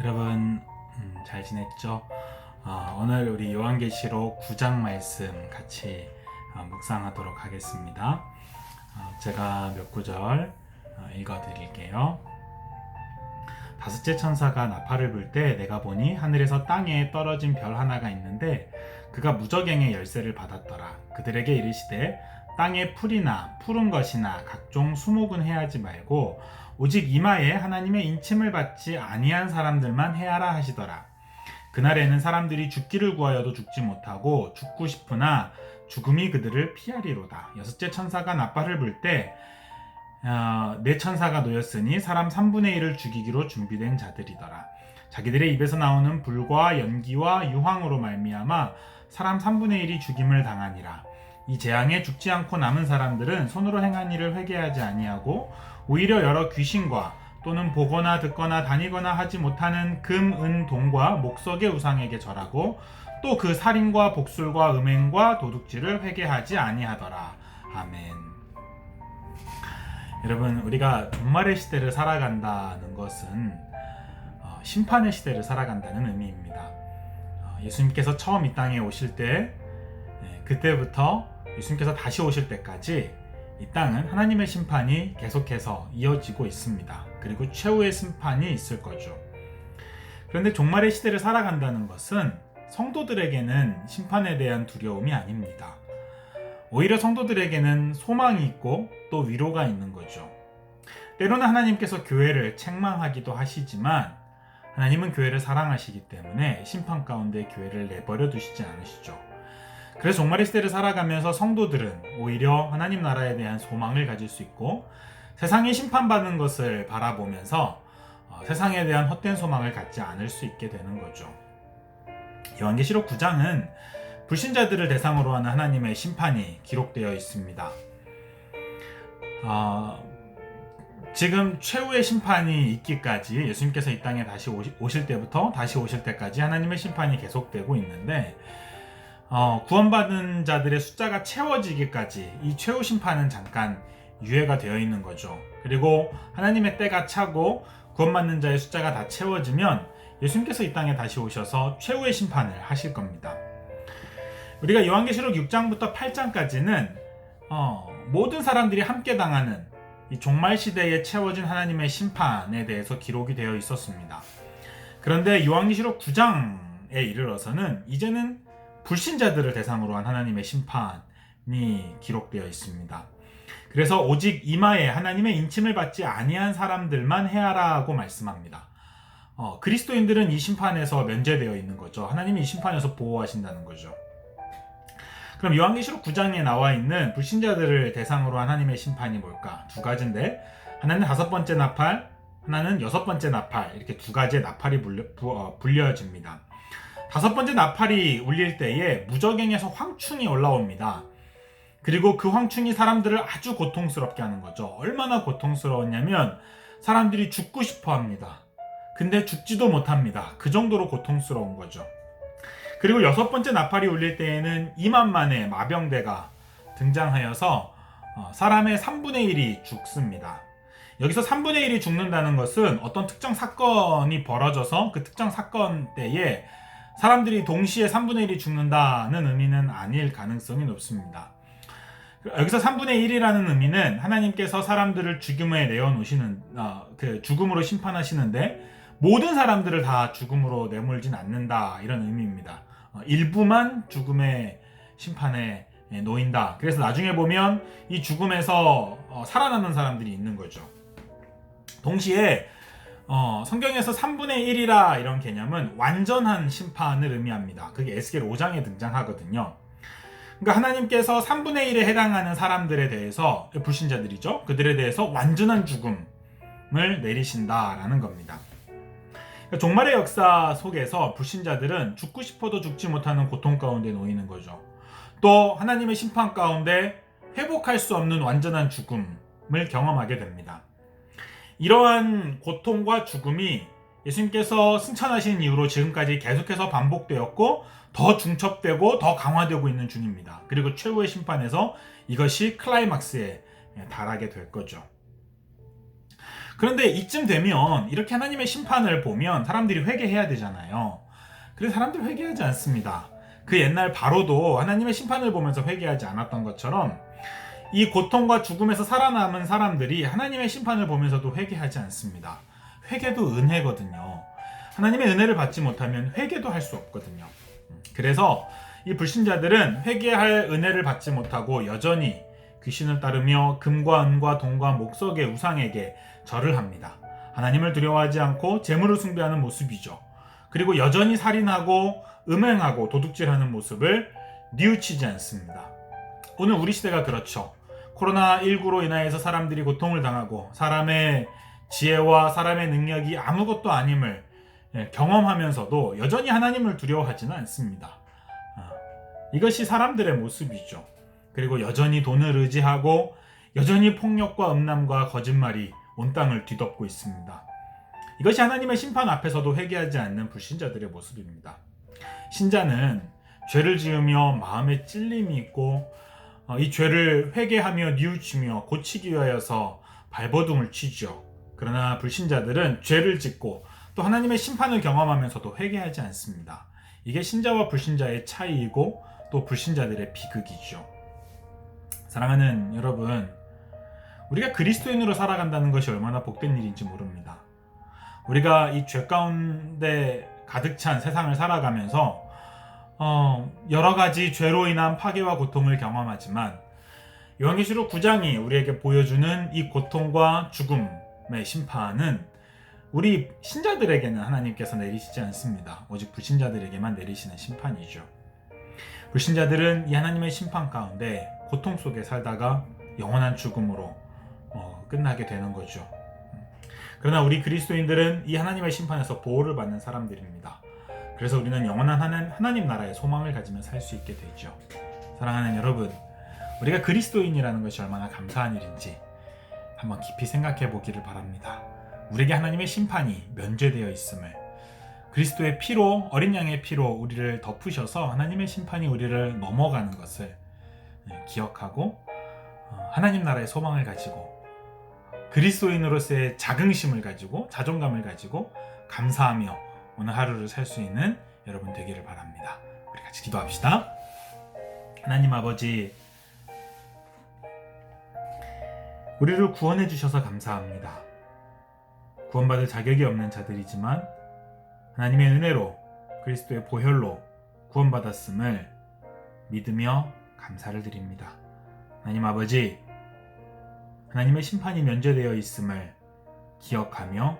여러분 잘 지냈죠? 오늘 우리 요한계시록 9장 말씀 같이 묵상하도록 하겠습니다. 제가 몇 구절 읽어드릴게요. 다섯째 천사가 나팔을 불 때 내가 보니 하늘에서 땅에 떨어진 별 하나가 있는데 그가 무저갱의 열쇠를 받았더라. 그들에게 이르시되 땅에 풀이나 푸른 것이나 각종 수목은 해하지 말고 오직 이마에 하나님의 인침을 받지 아니한 사람들만 해하라 하시더라. 그날에는 사람들이 죽기를 구하여도 죽지 못하고 죽고 싶으나 죽음이 그들을 피하리로다. 여섯째 천사가 나팔을 불 때 네 천사가 놓였으니 사람 3분의 1을 죽이기로 준비된 자들이더라. 자기들의 입에서 나오는 불과 연기와 유황으로 말미암아 사람 3분의 1이 죽임을 당하니라. 이 재앙에 죽지 않고 남은 사람들은 손으로 행한 일을 회개하지 아니하고 오히려 여러 귀신과 또는 보거나 듣거나 다니거나 하지 못하는 금, 은, 동과 목석의 우상에게 절하고 또 그 살인과 복술과 음행과 도둑질을 회개하지 아니하더라. 아멘. 여러분, 우리가 종말의 시대를 살아간다는 것은 심판의 시대를 살아간다는 의미입니다. 예수님께서 처음 이 땅에 오실 때 그때부터 예수님께서 다시 오실 때까지 이 땅은 하나님의 심판이 계속해서 이어지고 있습니다. 그리고 최후의 심판이 있을 거죠. 그런데 종말의 시대를 살아간다는 것은 성도들에게는 심판에 대한 두려움이 아닙니다. 오히려 성도들에게는 소망이 있고 또 위로가 있는 거죠. 때로는 하나님께서 교회를 책망하기도 하시지만 하나님은 교회를 사랑하시기 때문에 심판 가운데 교회를 내버려 두시지 않으시죠. 그래서 종말의 시대를 살아가면서 성도들은 오히려 하나님 나라에 대한 소망을 가질 수 있고 세상이 심판받는 것을 바라보면서 세상에 대한 헛된 소망을 갖지 않을 수 있게 되는 거죠. 요한계시록 9장은 불신자들을 대상으로 하는 하나님의 심판이 기록되어 있습니다. 지금 최후의 심판이 있기까지 예수님께서 이 땅에 다시 오실 때부터 다시 오실 때까지 하나님의 심판이 계속되고 있는데 구원받은 자들의 숫자가 채워지기까지 이 최후 심판은 잠깐 유예가 되어 있는 거죠. 그리고 하나님의 때가 차고 구원받는 자의 숫자가 다 채워지면 예수님께서 이 땅에 다시 오셔서 최후의 심판을 하실 겁니다. 우리가 요한계시록 6장부터 8장까지는 모든 사람들이 함께 당하는 이 종말 시대에 채워진 하나님의 심판에 대해서 기록이 되어 있었습니다. 그런데 요한계시록 9장에 이르러서는 이제는 불신자들을 대상으로 한 하나님의 심판이 기록되어 있습니다. 그래서 오직 이마에 하나님의 인침을 받지 아니한 사람들만 해하라고 말씀합니다. 그리스도인들은 이 심판에서 면제되어 있는 거죠. 하나님이 이 심판에서 보호하신다는 거죠. 그럼 요한계시록 9장에 나와 있는 불신자들을 대상으로 한 하나님의 심판이 뭘까? 두 가지인데 하나는 5번째 나팔, 하나는 6번째 나팔, 이렇게 두 가지의 나팔이 불려집니다. 5번째 나팔이 울릴 때에 무저갱에서 황충이 올라옵니다. 그리고 그 황충이 사람들을 아주 고통스럽게 하는 거죠. 얼마나 고통스러웠냐면 사람들이 죽고 싶어 합니다. 근데 죽지도 못합니다. 그 정도로 고통스러운 거죠. 그리고 6번째 나팔이 울릴 때에는 2만 만의 마병대가 등장하여서 사람의 3분의 1이 죽습니다. 여기서 3분의 1이 죽는다는 것은 어떤 특정 사건이 벌어져서 그 특정 사건 때에 사람들이 동시에 3분의 1이 죽는다는 의미는 아닐 가능성이 높습니다. 여기서 3분의 1이라는 의미는 하나님께서 사람들을 죽음에 내어놓으시는 죽음으로 심판하시는데 모든 사람들을 다 죽음으로 내몰진 않는다, 이런 의미입니다. 일부만 죽음의 심판에 놓인다. 그래서 나중에 보면 이 죽음에서 살아남는 사람들이 있는 거죠. 동시에 성경에서 3분의 1이라 이런 개념은 완전한 심판을 의미합니다. 그게 에스겔 5장에 등장하거든요. 그러니까 하나님께서 3분의 1에 해당하는 사람들에 대해서, 불신자들이죠, 그들에 대해서 완전한 죽음을 내리신다라는 겁니다. 종말의 역사 속에서 불신자들은 죽고 싶어도 죽지 못하는 고통 가운데 놓이는 거죠. 또 하나님의 심판 가운데 회복할 수 없는 완전한 죽음을 경험하게 됩니다. 이러한 고통과 죽음이 예수님께서 승천하신 이후로 지금까지 계속해서 반복되었고 더 중첩되고 더 강화되고 있는 중입니다. 그리고 최후의 심판에서 이것이 클라이막스에 달하게 될 거죠. 그런데 이쯤 되면 이렇게 하나님의 심판을 보면 사람들이 회개해야 되잖아요. 그래서 사람들이 회개하지 않습니다. 그 옛날 바로도 하나님의 심판을 보면서 회개하지 않았던 것처럼 이 고통과 죽음에서 살아남은 사람들이 하나님의 심판을 보면서도 회개하지 않습니다. 회개도 은혜거든요. 하나님의 은혜를 받지 못하면 회개도 할 수 없거든요. 그래서 이 불신자들은 회개할 은혜를 받지 못하고 여전히 귀신을 따르며 금과 은과 동과 목석의 우상에게 절을 합니다. 하나님을 두려워하지 않고 재물을 숭배하는 모습이죠. 그리고 여전히 살인하고 음행하고 도둑질하는 모습을 뉘우치지 않습니다. 오늘 우리 시대가 그렇죠. 코로나19로 인하여서 사람들이 고통을 당하고 사람의 지혜와 사람의 능력이 아무것도 아님을 경험하면서도 여전히 하나님을 두려워하지는 않습니다. 이것이 사람들의 모습이죠. 그리고 여전히 돈을 의지하고 여전히 폭력과 음란과 거짓말이 온 땅을 뒤덮고 있습니다. 이것이 하나님의 심판 앞에서도 회개하지 않는 불신자들의 모습입니다. 신자는 죄를 지으며 마음에 찔림이 있고 이 죄를 회개하며 뉘우치며 고치기 위하여서 발버둥을 치죠. 그러나 불신자들은 죄를 짓고 또 하나님의 심판을 경험하면서도 회개하지 않습니다. 이게 신자와 불신자의 차이이고 또 불신자들의 비극이죠. 사랑하는 여러분, 우리가 그리스도인으로 살아간다는 것이 얼마나 복된 일인지 모릅니다. 우리가 이 죄 가운데 가득 찬 세상을 살아가면서 여러 가지 죄로 인한 파괴와 고통을 경험하지만 요한계시록 9장이 우리에게 보여주는 이 고통과 죽음의 심판은 우리 신자들에게는 하나님께서 내리시지 않습니다. 오직 불신자들에게만 내리시는 심판이죠. 불신자들은 이 하나님의 심판 가운데 고통 속에 살다가 영원한 죽음으로 끝나게 되는 거죠. 그러나 우리 그리스도인들은 이 하나님의 심판에서 보호를 받는 사람들입니다. 그래서 우리는 영원한 하나님 나라의 소망을 가지며 살 수 있게 되죠. 사랑하는 여러분, 우리가 그리스도인이라는 것이 얼마나 감사한 일인지 한번 깊이 생각해 보기를 바랍니다. 우리에게 하나님의 심판이 면제되어 있음을, 그리스도의 피로, 어린 양의 피로 우리를 덮으셔서 하나님의 심판이 우리를 넘어가는 것을 기억하고 하나님 나라의 소망을 가지고 그리스도인으로서의 자긍심을 가지고 자존감을 가지고 감사하며 오늘 하루를 살 수 있는 여러분 되기를 바랍니다. 우리 같이 기도합시다. 하나님 아버지, 우리를 구원해 주셔서 감사합니다. 구원받을 자격이 없는 자들이지만 하나님의 은혜로 그리스도의 보혈로 구원받았음을 믿으며 감사를 드립니다. 하나님 아버지, 하나님의 심판이 면제되어 있음을 기억하며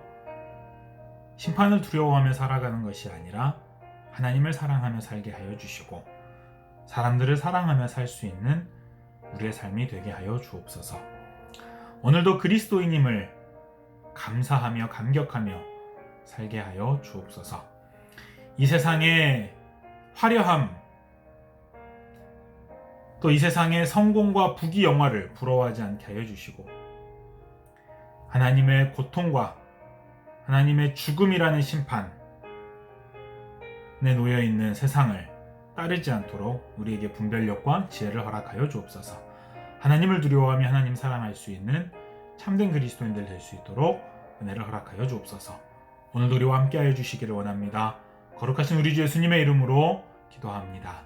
심판을 두려워하며 살아가는 것이 아니라 하나님을 사랑하며 살게 하여 주시고 사람들을 사랑하며 살 수 있는 우리의 삶이 되게 하여 주옵소서. 오늘도 그리스도인임을 감사하며 감격하며 살게 하여 주옵소서. 이 세상의 화려함, 또 이 세상의 성공과 부귀 영화를 부러워하지 않게 하여 주시고 하나님의 고통과 하나님의 죽음이라는 심판에 놓여 있는 세상을 따르지 않도록 우리에게 분별력과 지혜를 허락하여 주옵소서. 하나님을 두려워하며 하나님 사랑할 수 있는 참된 그리스도인들 될 수 있도록 은혜를 허락하여 주옵소서. 오늘도 우리와 함께하여 주시기를 원합니다. 거룩하신 우리 주 예수님의 이름으로 기도합니다.